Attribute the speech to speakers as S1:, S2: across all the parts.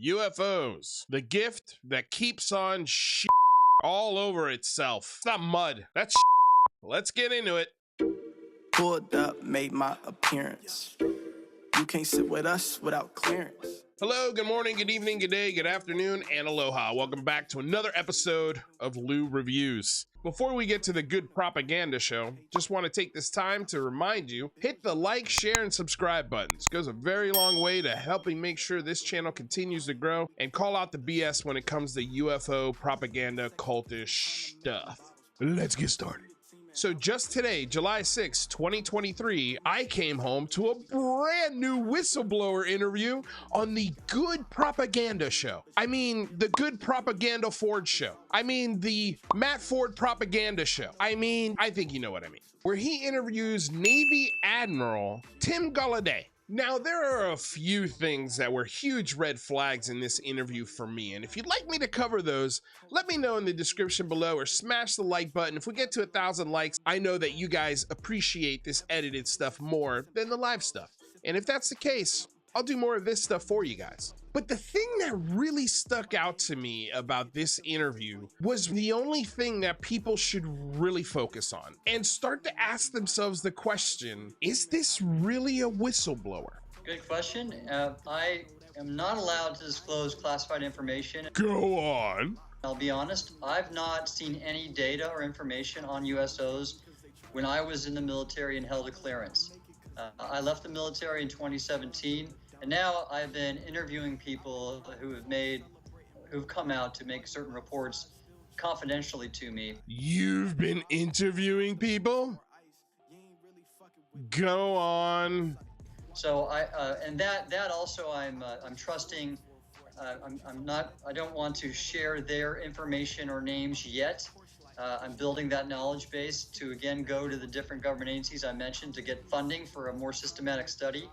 S1: UFOs, the gift that keeps on all over itself. It's not mud, that's Let's get into it.
S2: Pulled up, made my appearance. You can't sit with us without clearance.
S1: Hello, good morning, good evening, good day, good afternoon, and aloha. Welcome back to another episode of Lou Reviews. Before we get to the good propaganda show, just want to take this time to remind you, hit the like, share, and subscribe buttons. It goes a very long way to helping make sure this channel continues to grow, and call out the BS when it comes to UFO propaganda cultish stuff. Let's get started. So just today, July 6, 2023, I came home to a brand new Whistleblower interview on the Good Propaganda Show. I mean, the Good Propaganda Ford Show. I mean, the Matt Ford Propaganda Show. I mean, I think you know what I mean. Where he interviews Navy Admiral Tim Gallaudet. Now, there are a few things that were huge red flags in this interview for me, and if you'd like me to cover those, let me know in the description below or smash the like button. If we get to 1,000 likes, I know that you guys appreciate this edited stuff more than the live stuff. And if that's the case, I'll do more of this stuff for you guys. But the thing that really stuck out to me about this interview was the only thing that people should really focus on and start to ask themselves the question, is this really a whistleblower?
S3: Good question. I am not allowed to disclose classified information.
S1: Go on.
S3: I'll be honest, I've not seen any data or information on USOs when I was in the military and held a clearance. I left the military in 2017. And now I've been interviewing people who've come out to make certain reports confidentially to me.
S1: You've been interviewing people? Go on.
S3: So and that also I'm trusting. I don't want to share their information or names yet. I'm building that knowledge base to again go to the different government agencies I mentioned to get funding for a more systematic study.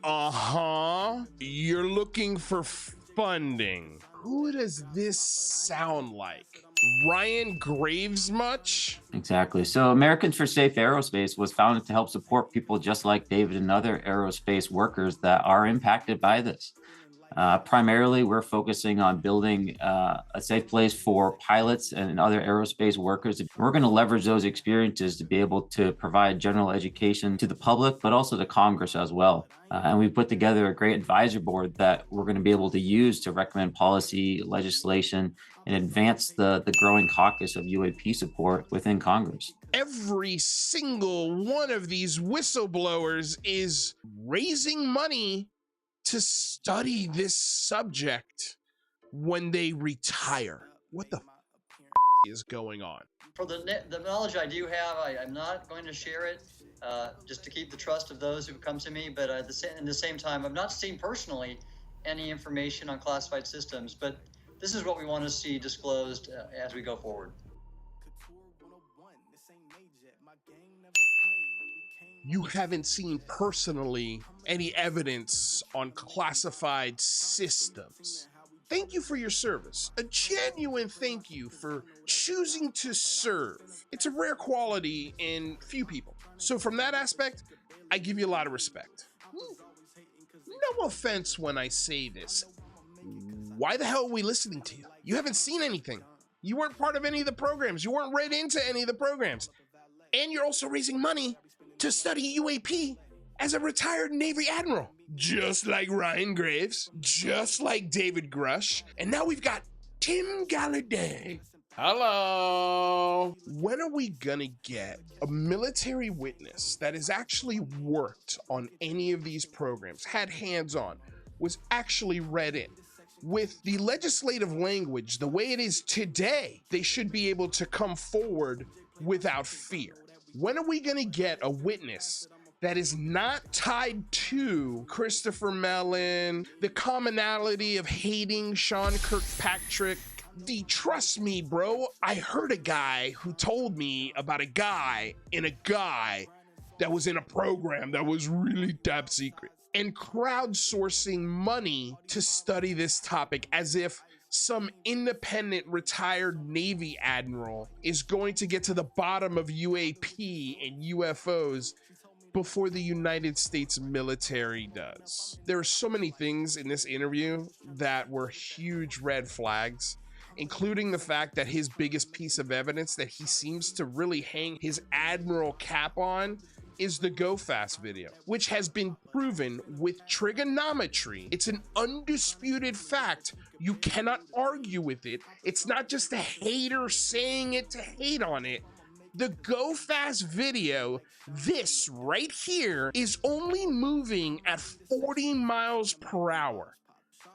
S1: You're looking for funding. Who does this sound like? Ryan Graves much?
S4: Exactly. So Americans for Safe Aerospace was founded to help support people just like David and other aerospace workers that are impacted by this. Primarily, we're focusing on building a safe place for pilots and other aerospace workers. We're going to leverage those experiences to be able to provide general education to the public, but also to Congress as well. And we put together a great advisor board that we're going to be able to use to recommend policy, legislation, and advance the growing caucus of UAP support within Congress.
S1: Every single one of these whistleblowers is raising money to study this subject when they retire. What the is going on?
S3: For the knowledge I do have, I'm not going to share it just to keep the trust of those who come to me. But at the same time, I've not seen personally any information on classified systems. But this is what we want to see disclosed as we go forward.
S1: You haven't seen personally any evidence on classified systems. Thank you for your service. A genuine thank you for choosing to serve. It's a rare quality in few people. So from that aspect, I give you a lot of respect. No offense when I say this. Why the hell are we listening to you? You haven't seen anything. You weren't part of any of the programs. You weren't read into any of the programs. And you're also raising money to study UAP as a retired Navy Admiral. Just like Ryan Graves, just like David Grush, and now we've got Tim Gallaudet. Hello. When are we gonna get a military witness that has actually worked on any of these programs, had hands-on, was actually read in? With the legislative language the way it is today, they should be able to come forward without fear. When are we gonna get a witness that is not tied to Christopher Mellon, the commonality of hating Sean Kirkpatrick? Trust me, bro, I heard a guy who told me about a guy that was in a program that was really top secret and crowdsourcing money to study this topic as if some independent retired Navy admiral is going to get to the bottom of UAP and UFOs before the United States military does. There are so many things in this interview that were huge red flags, including the fact that his biggest piece of evidence that he seems to really hang his admiral cap on is the Go Fast video, which has been proven with trigonometry. It's an undisputed fact. You cannot argue with it. It's not just a hater saying it to hate on it. The Go Fast video, this right here, is only moving at 40 miles per hour.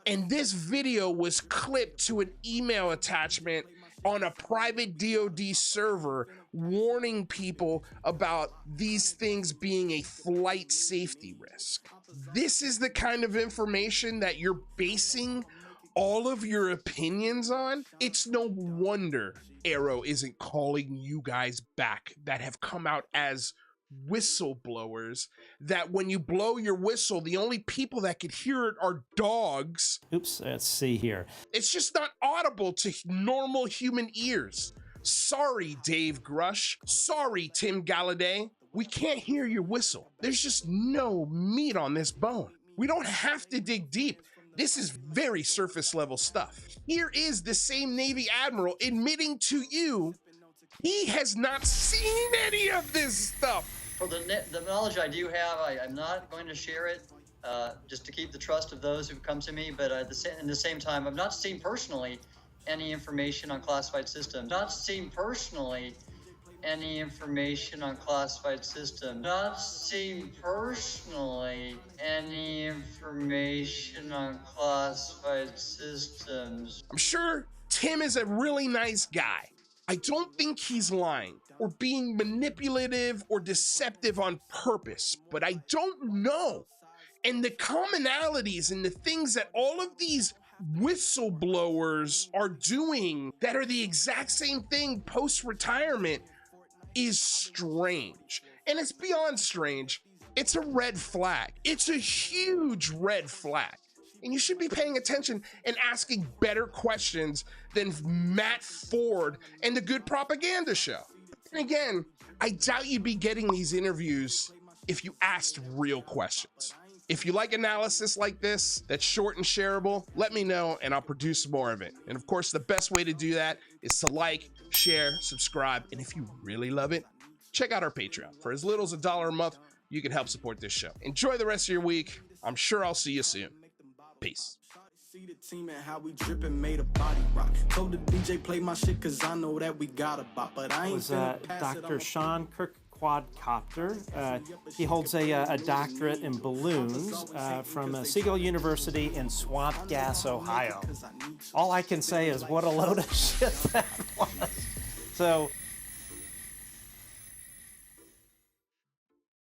S1: And this video was clipped to an email attachment on a private DoD server warning people about these things being a flight safety risk. This is the kind of information that you're basing all of your opinions on. It's no wonder Aero isn't calling you guys back that have come out as whistleblowers, that when you blow your whistle, the only people that could hear it are dogs.
S5: Oops, let's see here.
S1: It's just not audible to normal human ears. Sorry, Dave Grush. Sorry, Tim Gallaudet. We can't hear your whistle. There's just no meat on this bone. We don't have to dig deep. This is very surface level stuff. Here is the same Navy Admiral admitting to you he has not seen any of this stuff.
S3: For the knowledge I do have, I'm not going to share it just to keep the trust of those who come to me. But in the same time, I've not seen personally any information on classified systems. Not seen personally any information on classified systems. Not seen personally any information on classified systems.
S1: I'm sure Tim is a really nice guy. I don't think he's lying or being manipulative or deceptive on purpose, but I don't know. And the commonalities and the things that all of these whistleblowers are doing that are the exact same thing post-retirement is strange. And it's beyond strange. It's a red flag. It's a huge red flag. And you should be paying attention and asking better questions than Matt Ford and the Good Propaganda Show. And again, I doubt you'd be getting these interviews if you asked real questions. If you like analysis like this, that's short and shareable, let me know and I'll produce more of it. And of course, the best way to do that is to like, share, subscribe, and if you really love it, check out our Patreon. For as little as $1 a month, you can help support this show. Enjoy the rest of your week. I'm sure I'll see you soon. Peace.
S2: See the team and how we drippin' made a body rock. Told the DJ play my shit cause I know that we got a bop, but I ain't
S5: Dr. Sean Quadcopter. He holds a doctorate in balloons from Siegel University in Swamp Gas, Ohio. All I can say is what a load of shit that was. So